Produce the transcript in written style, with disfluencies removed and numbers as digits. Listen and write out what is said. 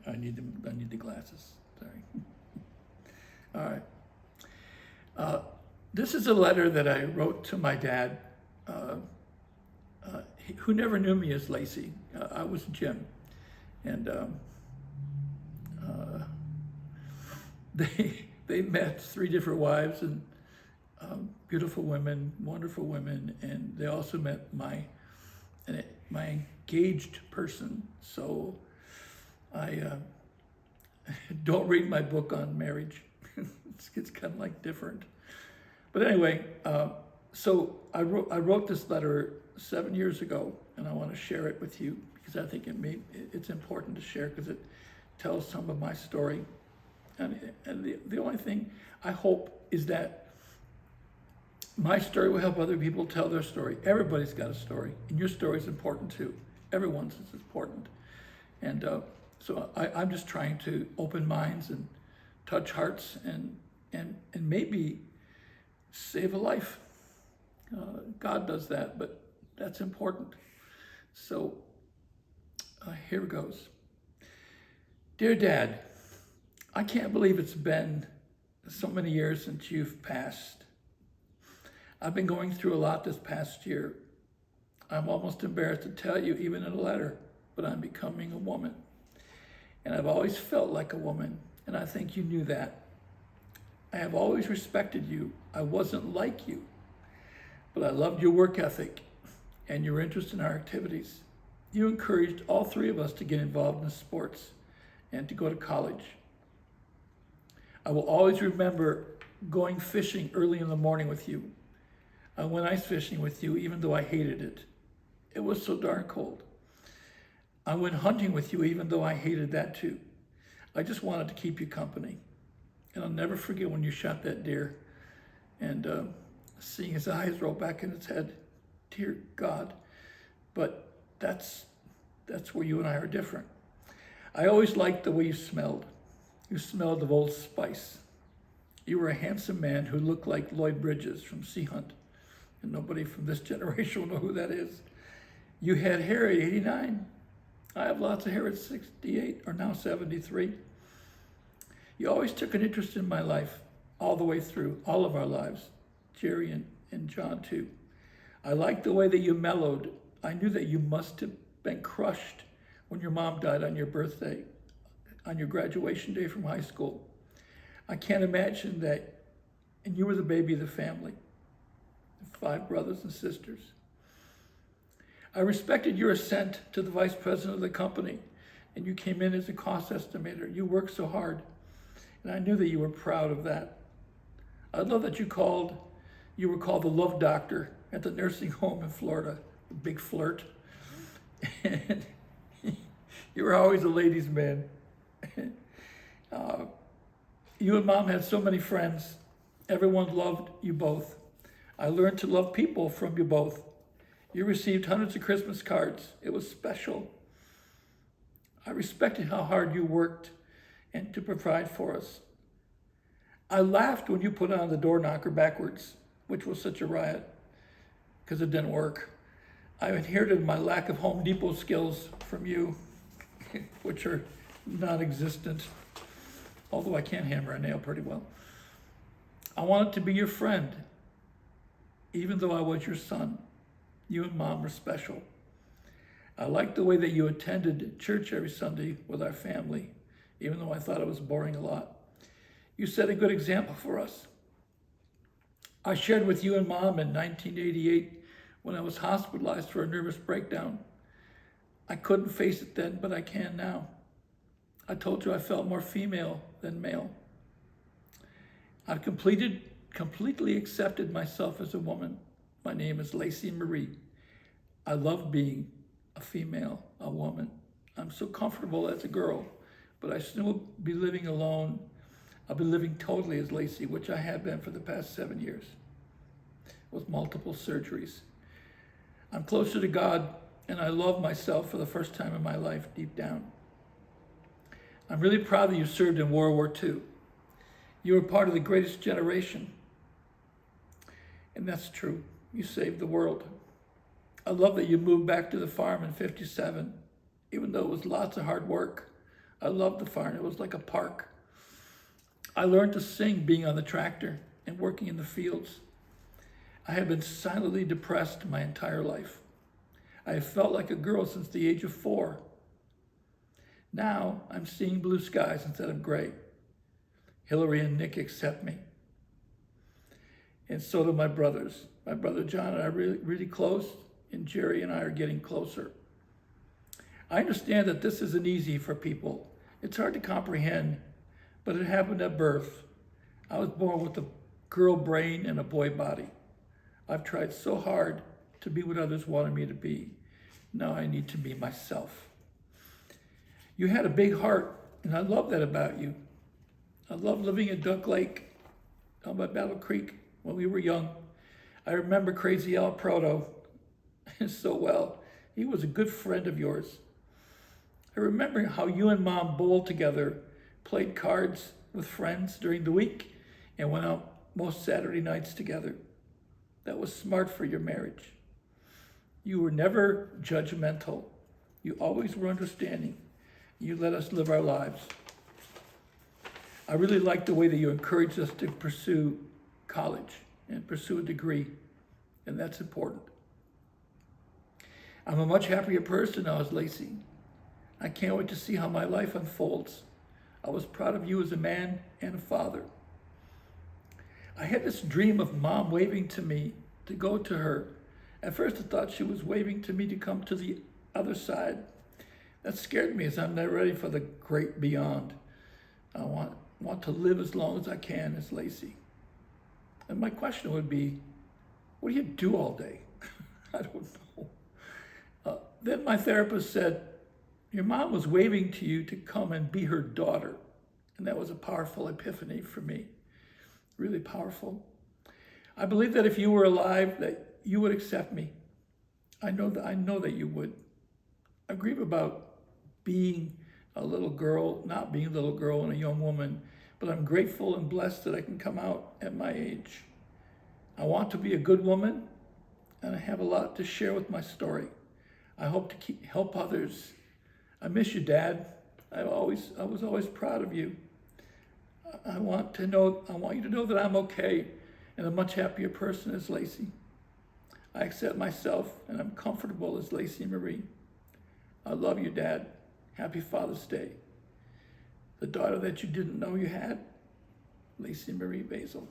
I need the glasses. Sorry. All right. This is a letter that I wrote to my dad, who never knew me as Lacey. I was Jim, and they met three different wives and beautiful women, wonderful women, and they also met my engaged person. So I don't read my book on marriage. It's kind of like different. But anyway, so I wrote this letter 7 years ago, and I want to share it with you because I think it's important to share because it tells some of my story. And the only thing I hope is that my story will help other people tell their story. Everybody's got a story, and your story is important too. Everyone's is important. And so I'm just trying to open minds and touch hearts and maybe save a life. God does that, but that's important. So here it goes. Dear Dad, I can't believe it's been so many years since you've passed. I've been going through a lot this past year. I'm almost embarrassed to tell you, even in a letter, but I'm becoming a woman. And I've always felt like a woman, and I think you knew that. I have always respected you. I wasn't like you, but I loved your work ethic and your interest in our activities. You encouraged all three of us to get involved in sports and to go to college. I will always remember going fishing early in the morning with you. I went ice fishing with you even though I hated it. It was so darn cold. I went hunting with you even though I hated that too. I just wanted to keep you company. And I'll never forget when you shot that deer and seeing his eyes roll back in his head. Dear God. But that's where you and I are different. I always liked the way you smelled. You smelled of Old Spice. You were a handsome man who looked like Lloyd Bridges from Sea Hunt. And nobody from this generation will know who that is. You had hair at 89. I have lots of hair at 68, or now 73. You always took an interest in my life all the way through, all of our lives, Jerry and John too. I liked the way that you mellowed. I knew that you must have been crushed when your mom died on your birthday, on your graduation day from high school. I can't imagine that, and you were the baby of the family, 5 brothers and sisters. I respected your ascent to the vice president of the company, and you came in as a cost estimator. You worked so hard, and I knew that you were proud of that. I love that you were called the love doctor at the nursing home in Florida, a big flirt. And you were always a ladies' man. You and Mom had so many friends. Everyone loved you both. I learned to love people from you both. You received hundreds of Christmas cards. It was special. I respected how hard you worked and to provide for us. I laughed when you put on the door knocker backwards, which was such a riot because it didn't work. I inherited my lack of Home Depot skills from you, which are non-existent, although I can hammer a nail pretty well. I wanted to be your friend, even though I was your son. You and Mom were special. I liked the way that you attended church every Sunday with our family, even though I thought it was boring a lot. You set a good example for us. I shared with you and Mom in 1988 when I was hospitalized for a nervous breakdown. I couldn't face it then, but I can now. I told you I felt more female than male. I've completely accepted myself as a woman. My name is Lacey Marie. I love being a female, a woman. I'm so comfortable as a girl, but I still be living alone. I'll be living totally as Lacey, which I have been for the past 7 years with multiple surgeries. I'm closer to God, and I love myself for the first time in my life deep down. I'm really proud that you served in World War II. You were part of the greatest generation. And that's true. You saved the world. I love that you moved back to the farm in '57, even though it was lots of hard work. I loved the farm. It was like a park. I learned to sing being on the tractor and working in the fields. I had been silently depressed my entire life. I have felt like a girl since the age of 4. Now I'm seeing blue skies instead of gray. Hillary and Nick accept me. And so do my brothers. My brother John and I are really, really close, and Jerry and I are getting closer. I understand that this isn't easy for people. It's hard to comprehend, but it happened at birth. I was born with a girl brain and a boy body. I've tried so hard to be what others wanted me to be. Now I need to be myself. You had a big heart, and I love that about you. I love living at Duck Lake down by Battle Creek when we were young. I remember Crazy Al Proto so well. He was a good friend of yours. I remember how you and Mom bowled together, played cards with friends during the week, and went out most Saturday nights together. That was smart for your marriage. You were never judgmental. You always were understanding. You let us live our lives. I really like the way that you encouraged us to pursue college and pursue a degree, and that's important. I'm a much happier person now as Lacey. I can't wait to see how my life unfolds. I was proud of you as a man and a father. I had this dream of Mom waving to me to go to her. At first I thought she was waving to me to come to the other side. That scared me as I'm not ready for the great beyond. I want to live as long as I can as Lacey. And my question would be, what do you do all day? I don't know. Then my therapist said, your mom was waving to you to come and be her daughter. And that was a powerful epiphany for me. Really powerful. I believe that if you were alive, that you would accept me. I know that you would. I grieve about being a little girl, not being a little girl and a young woman, but I'm grateful and blessed that I can come out at my age. I want to be a good woman, and I have a lot to share with my story. I hope to help others. I miss you, Dad. I was always proud of you. I want you to know that I'm okay and a much happier person as Lacey. I accept myself and I'm comfortable as Lacey Marie. I love you, Dad. Happy Father's Day. The daughter that you didn't know you had, Lacey Marie Basil.